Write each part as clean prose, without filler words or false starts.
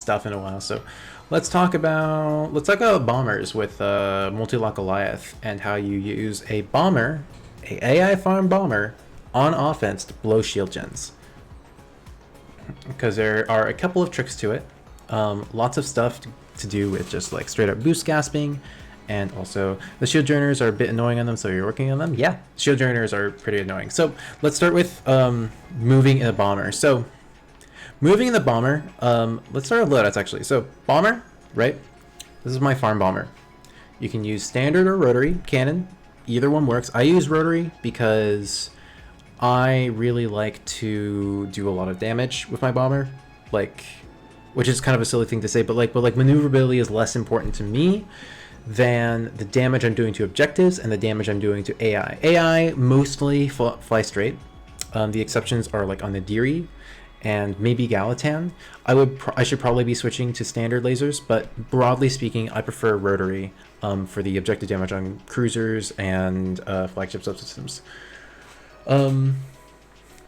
stuff in a while. So let's talk about bombers with multi-lock Goliath and how you use a bomber, a AI farm bomber, on offense to blow shield gens. Because there are a couple of tricks to it. Lots of stuff to do with just like straight up boost gasping, and also the shield journers are a bit annoying on them, so you're working on them. Yeah, shield journers are pretty annoying. So let's start with moving in the bomber. So moving in the bomber, let's start with loadouts actually. So bomber, right? This is my farm bomber. You can use standard or rotary cannon. Either one works. I use rotary because I really like to do a lot of damage with my bomber, like, which is kind of a silly thing to say, but maneuverability is less important to me than the damage I'm doing to objectives and the damage I'm doing to AI. AI mostly fly straight. The exceptions are like on the Deary and maybe Galatan. I should probably be switching to standard lasers, but broadly speaking, I prefer rotary for the objective damage on cruisers and flagship subsystems.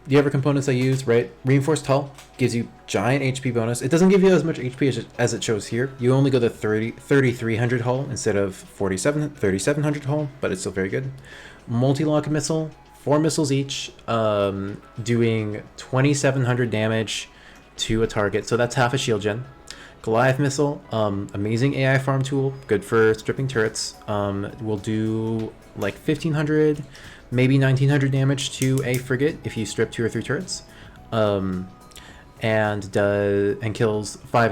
The other components I use, right? Reinforced hull gives you giant HP bonus. It doesn't give you as much HP as it shows here. You only go to 3,300 hull instead of 3,700 hull, but it's still very good. Multi-lock missile, 4 missiles each, doing 2,700 damage to a target. So that's half a shield gen. Goliath missile, amazing AI farm tool, good for stripping turrets. Will do like 1,500, maybe 1,900 damage to a frigate if you strip 2 or 3 turrets, and kills 4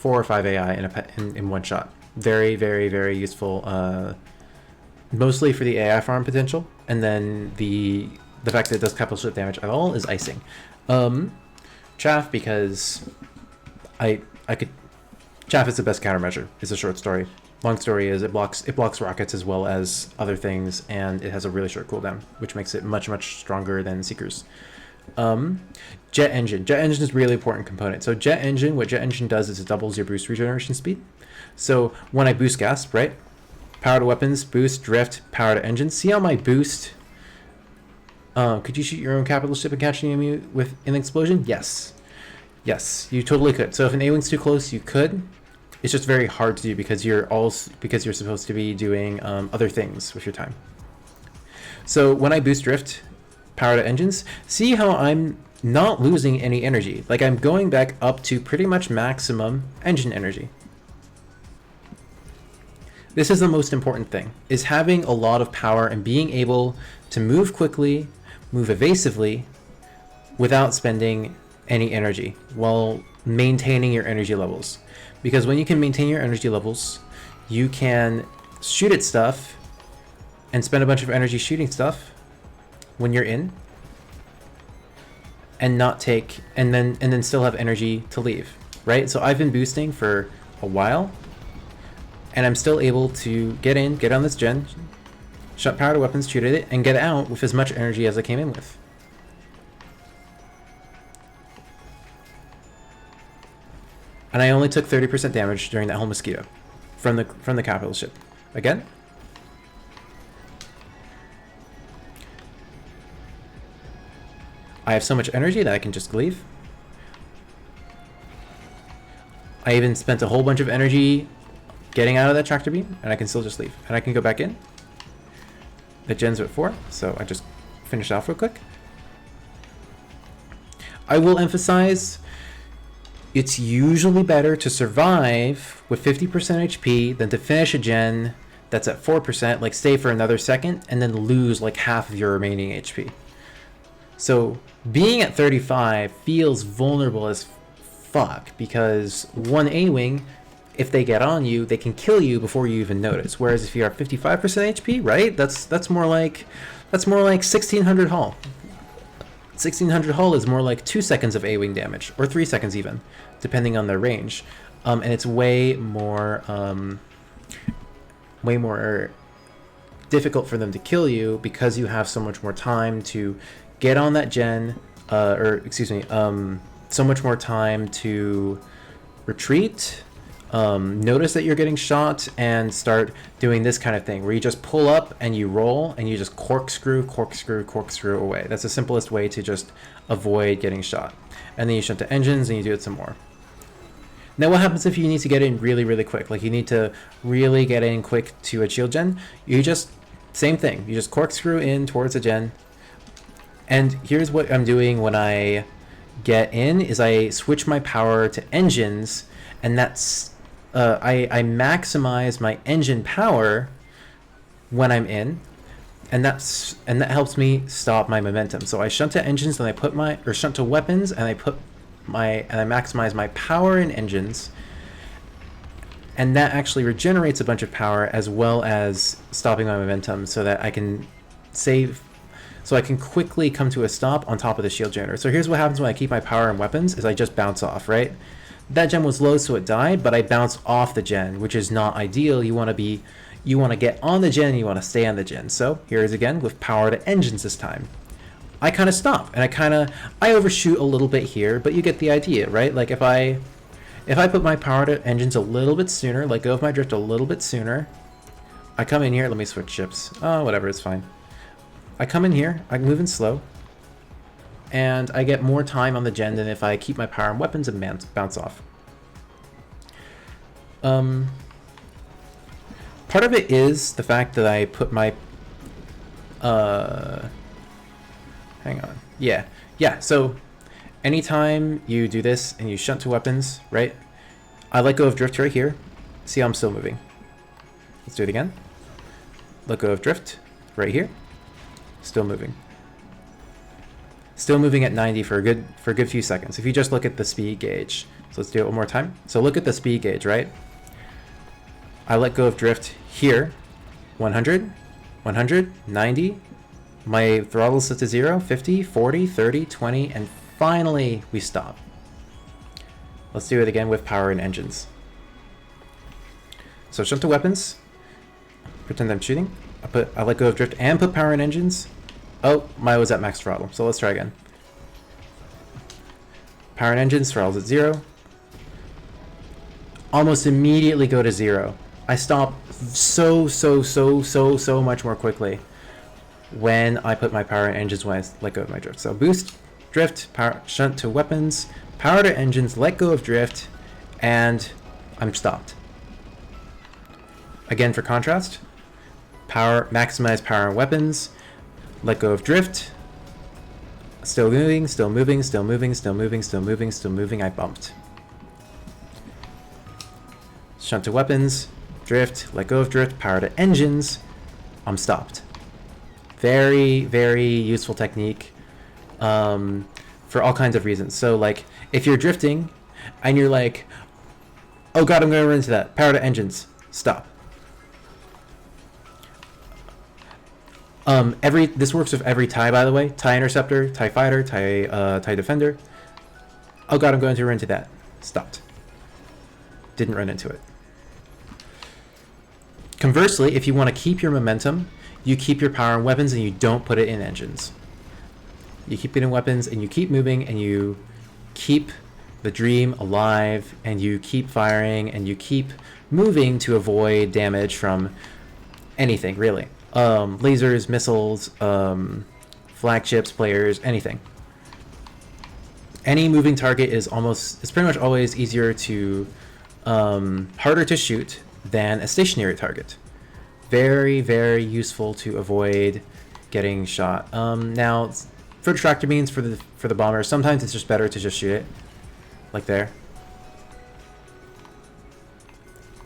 or 5 AI in one shot. Very, very, very useful, mostly for the AI farm potential, and then the fact that it does capital ship damage at all is icing. Chaff, because I could. Chaff is the best countermeasure. It's a short story. Long story is it blocks rockets as well as other things, and it has a really short cooldown, which makes it much, much stronger than Seekers. Jet engine. Jet engine is a really important component. So what jet engine does is it doubles your boost regeneration speed. So when I boost gasp, right? Power to weapons, boost, drift, power to engines. See how my boost... could you shoot your own capital ship and catch an enemy with an explosion? Yes. Yes, you totally could. So if an A-wing's too close, you could. It's just very hard to do because you're supposed to be doing other things with your time. So when I boost drift, power to engines, see how I'm not losing any energy. Like I'm going back up to pretty much maximum engine energy. This is the most important thing, is having a lot of power and being able to move quickly, move evasively, without spending any energy while maintaining your energy levels. Because when you can maintain your energy levels, you can shoot at stuff and spend a bunch of energy shooting stuff when you're in, and not take and then still have energy to leave, right? So I've been boosting for a while, and I'm still able to get on this gen, shut power to weapons, shoot at it, and get out with as much energy as I came in with. And I only took 30% damage during that whole mosquito from the capital ship. Again. I have so much energy that I can just leave. I even spent a whole bunch of energy getting out of that tractor beam, and I can still just leave. And I can go back in. The gen's at 4, so I just finished off real quick. I will emphasize, it's usually better to survive with 50% HP than to finish a gen that's at 4%, like stay for another second, and then lose like half of your remaining HP. So being at 35 feels vulnerable as fuck, because one A-wing, if they get on you, they can kill you before you even notice. Whereas if you're at 55% HP, right, that's more like 1600 hull. 1600 hull is more like 2 seconds of A-wing damage, or 3 seconds even, depending on their range, and it's way more difficult for them to kill you because you have so much more time to get on that gen, so much more time to retreat, notice that you're getting shot, and start doing this kind of thing where you just pull up and you roll and you just corkscrew away. That's the simplest way to just avoid getting shot. And then you shunt to engines and you do it some more. Now what happens if you need to get in really, really quick? Like you need to really get in quick to a shield gen? You just, same thing. You just corkscrew in towards a gen. And here's what I'm doing when I get in, is I switch my power to engines, and that's, I maximize my engine power when I'm in, and that helps me stop my momentum. So I shunt to engines, and I put my, or shunt to weapons, and I maximize my power in engines, and that actually regenerates a bunch of power as well as stopping my momentum, so that I can save, so I can quickly come to a stop on top of the shield generator. So here's what happens when I keep my power in weapons, is I just bounce off, right? That gen was low, so it died, but I bounced off the gen, which is not ideal. You want to get on the gen, and you want to stay on the gen. So here is again with power to engines this time. I kind of stop, and I overshoot a little bit here, but you get the idea, right? Like if I put my power to engines a little bit sooner, let go of my drift a little bit sooner, I come in here, let me switch ships. Oh, whatever, it's fine. I come in here, I move in slow, and I get more time on the gen than if I keep my power and weapons and bounce off. Part of it is the fact that I put my hang on. Yeah, so anytime you do this and you shunt to weapons, right? I let go of drift right here. See how I'm still moving. Let's do it again. Let go of drift right here. Still moving. Still moving at 90 for a good few seconds. If you just look at the speed gauge. So let's do it one more time. So look at the speed gauge, right? I let go of drift here. 100, 100, 90. My throttle set to 0, 50, 40, 30, 20, and finally we stop. Let's do it again with power and engines. So shunt to weapons. Pretend I'm shooting. I let go of drift and put power in engines. Oh, mine was at max throttle, so let's try again. Power in engines, throttle's at 0. Almost immediately go to 0. I stop so much more quickly when I put my power in engines when I let go of my drift. So boost, drift, power, shunt to weapons, power to engines, let go of drift, and I'm stopped. Again for contrast. Maximize power and weapons, let go of drift, still moving, still moving, still moving, still moving, still moving, still moving, I bumped. Shunt to weapons, drift, let go of drift, power to engines, I'm stopped. Very, very useful technique for all kinds of reasons. So like if you're drifting and you're like, oh god, I'm going to run into that, power to engines, stop. This works with every TIE, by the way. TIE Interceptor, TIE Fighter, TIE Defender. Oh god, I'm going to run into that. Stopped. Didn't run into it. Conversely, if you want to keep your momentum, you keep your power in weapons and you don't put it in engines. You keep it in weapons and you keep moving and you keep the dream alive and you keep firing and you keep moving to avoid damage from anything, really. Lasers, missiles, flagships, players, anything. Any moving target is pretty much always easier to, harder to shoot than a stationary target. Very, very useful to avoid getting shot. Now, for tractor beams, for the bomber, sometimes it's just better to just shoot it, like there.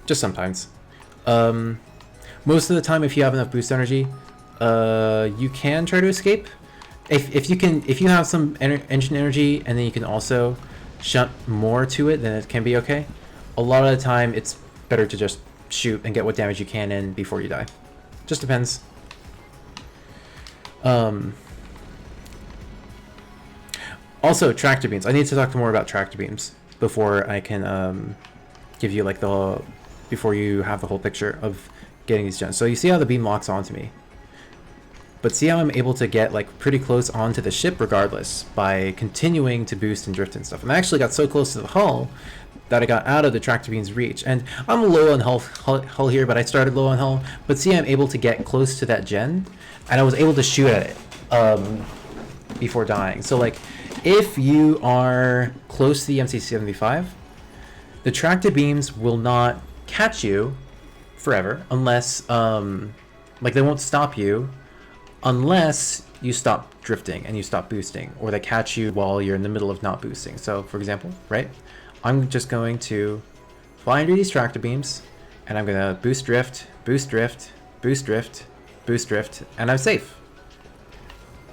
Just sometimes. Most of the time, if you have enough boost energy, you can try to escape. If you have some engine energy and then you can also shunt more to it, then it can be okay. A lot of the time, it's better to just shoot and get what damage you can in before you die. Just depends. Also, tractor beams. I need to talk more about tractor beams before I can give you like before you have the whole picture of getting these gens. So you see how the beam locks onto me, but see how I'm able to get like pretty close onto the ship regardless by continuing to boost and drift and stuff. And I actually got so close to the hull that I got out of the tractor beam's reach. And I'm low on hull here, but I started low on hull. But see, I'm able to get close to that gen, and I was able to shoot at it before dying. So like, if you are close to the MC-75, The tractor beams will not catch you forever unless, like, they won't stop you unless you stop drifting and you stop boosting, or they catch you while you're in the middle of not boosting. So, for example, right, I'm just going to fly under these tractor beams, and I'm gonna boost drift, boost drift, boost drift, boost drift, and I'm safe.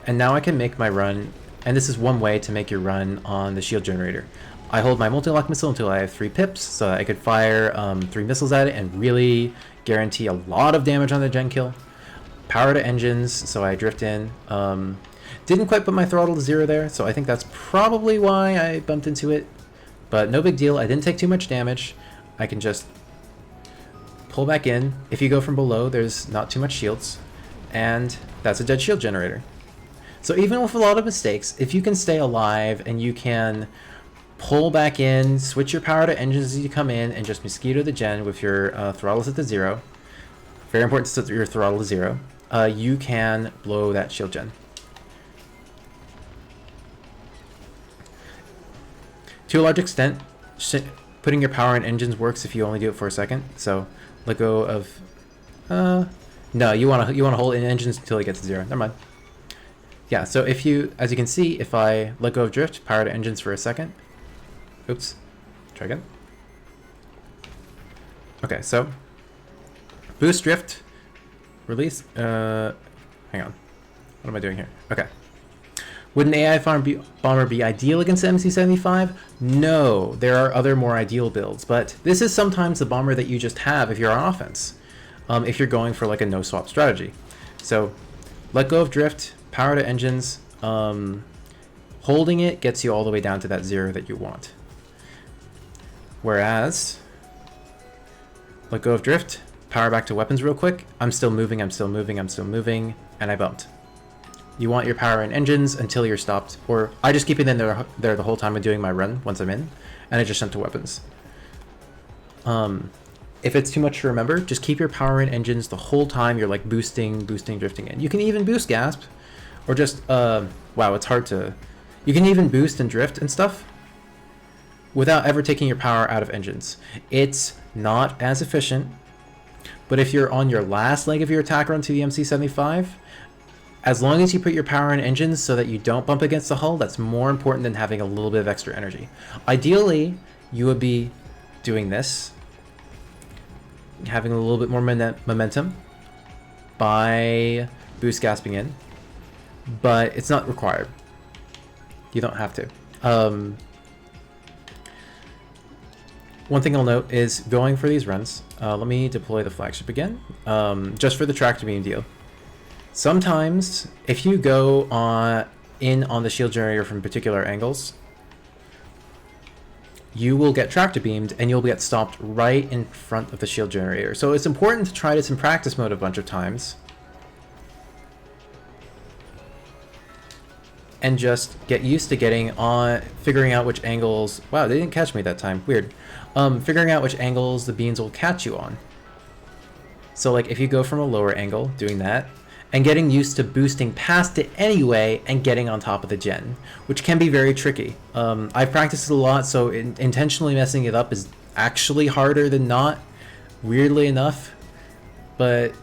And now I can make my run, and this is one way to make your run on the shield generator. I hold my multi-lock missile until I have 3 pips, so that I could fire 3 missiles at it and really guarantee a lot of damage on the gen kill. Power to engines, so I drift in. Didn't quite put my throttle to 0 there, so I think that's probably why I bumped into it. But no big deal, I didn't take too much damage. I can just pull back in. If you go from below, there's not too much shields, and that's a dead shield generator. So even with a lot of mistakes, if you can stay alive and you can pull back in, switch your power to engines as you come in, and just mosquito the gen with your throttle set to 0. Very important to set your throttle to 0. You can blow that shield gen. To a large extent, putting your power in engines works if you only do it for a second. So let go of. No, you wanna hold in engines until it gets to 0. Never mind. Yeah. So if you, as you can see, if I let go of drift, power to engines for a second. Oops. Try again. Okay, so boost drift, release. Hang on. What am I doing here? Okay. Would an AI bomber be ideal against the MC-75? No, there are other more ideal builds, but this is sometimes the bomber that you just have if you're on offense, if you're going for like a no-swap strategy. So let go of drift, power to engines. Holding it gets you all the way down to that 0 that you want. Whereas, let go of drift, power back to weapons real quick. I'm still moving, I'm still moving, I'm still moving, and I bumped. You want your power in engines until you're stopped, or I just keep it in there the whole time I'm doing my run once I'm in, and I just jump to weapons. If it's too much to remember, just keep your power in engines the whole time you're like boosting, drifting in. You can even boost gasp, or just, wow, it's hard to, you can even boost and drift and stuff without ever taking your power out of engines. It's not as efficient, but if you're on your last leg of your attack run to the MC-75, as long as you put your power in engines so that you don't bump against the hull, that's more important than having a little bit of extra energy. Ideally, you would be doing this, having a little bit more momentum by boost gasping in, but it's not required. You don't have to. One thing I'll note is going for these runs, let me deploy the flagship again, just for the tractor beam deal. Sometimes, if you go in on the shield generator from particular angles, you will get tractor beamed and you'll get stopped right in front of the shield generator. So it's important to try this in practice mode a bunch of times and just get used to figuring out which angles. Wow, they didn't catch me that time. Weird. Figuring out which angles the beams will catch you on. So like if you go from a lower angle, doing that, and getting used to boosting past it anyway and getting on top of the gen, which can be very tricky. I've practiced it a lot, so intentionally messing it up is actually harder than not, weirdly enough. But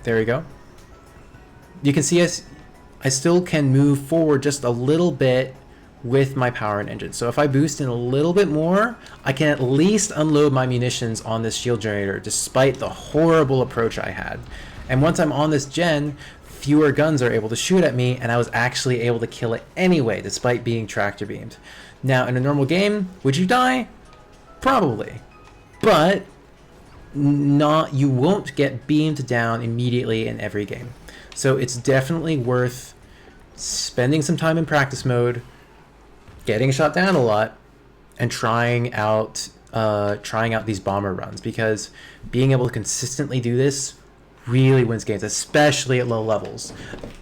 there we go. You can see I still can move forward just a little bit with my power and engine. So if I boost in a little bit more, I can at least unload my munitions on this shield generator despite the horrible approach I had. And once I'm on this gen, fewer guns are able to shoot at me, and I was actually able to kill it anyway, despite being tractor beamed. Now, in a normal game, would you die? Probably. But you won't get beamed down immediately in every game. So it's definitely worth spending some time in practice mode, getting shot down a lot, and trying out these bomber runs, because being able to consistently do this really wins games, especially at low levels.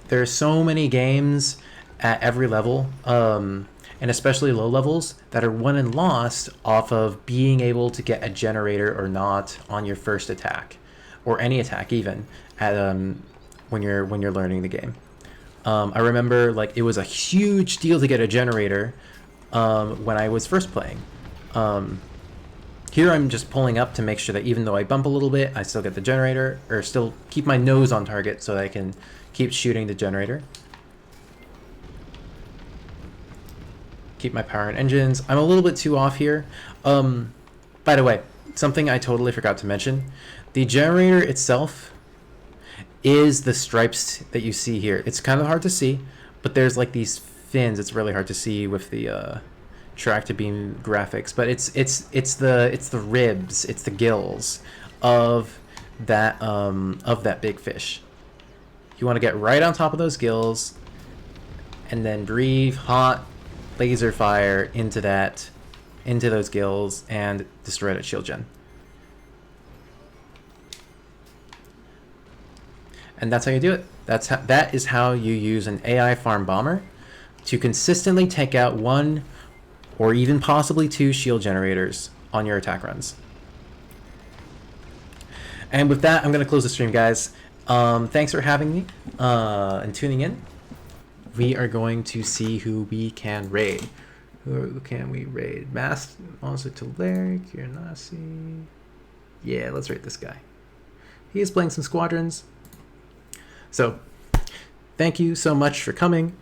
There are so many games at every level, and especially low levels, that are won and lost off of being able to get a generator or not on your first attack, or any attack even at when you're learning the game. I remember like it was a huge deal to get a generator when I was first playing, Here I'm just pulling up to make sure that even though I bump a little bit, I still get the generator, or still keep my nose on target so that I can keep shooting the generator. Keep my power and engines. I'm a little bit too off here. By the way, something I totally forgot to mention. The generator itself is the stripes that you see here. It's kind of hard to see, but there's like these fins. It's really hard to see with the tractor beam graphics, but it's the ribs, it's the gills of that big fish. You want to get right on top of those gills and then breathe hot laser fire into those gills and destroy that shield gen. And that's how you do it. That is how you use an AI farm bomber to consistently take out one or even possibly two shield generators on your attack runs. And with that, I'm going to close the stream, guys. Thanks for having me and tuning in. We are going to see who we can raid. Who can we raid? Master, Monster Talaric, Kiranasi. Yeah, let's raid this guy. He is playing some Squadrons. So, thank you so much for coming.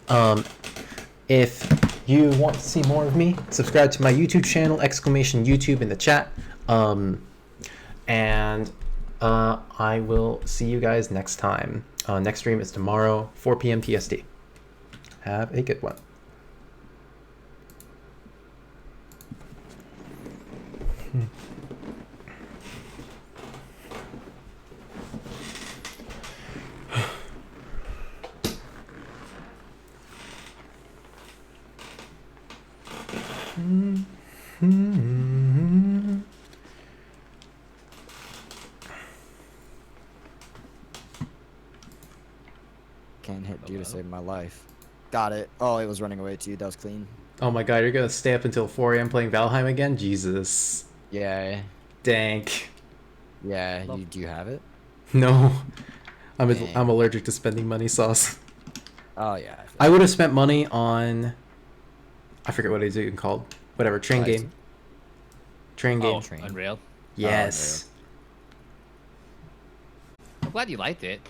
If you want to see more of me, subscribe to my YouTube channel, !YouTube in the chat. And I will see you guys next time. Next stream is tomorrow, 4 p.m. PST. Have a good one. Can't hit you to save my life. Got it. Oh, it was running away too. That was clean. Oh my god, you're gonna stay up until 4 a.m. playing Valheim again? Jesus. Yeah. Dank. Yeah. Do you have it? No. I'm allergic to spending money, Sauce. Oh yeah. I would have spent money on, I forget what it's even called. Whatever, train game. Train game. Unreal. Yes. I'm glad you liked it.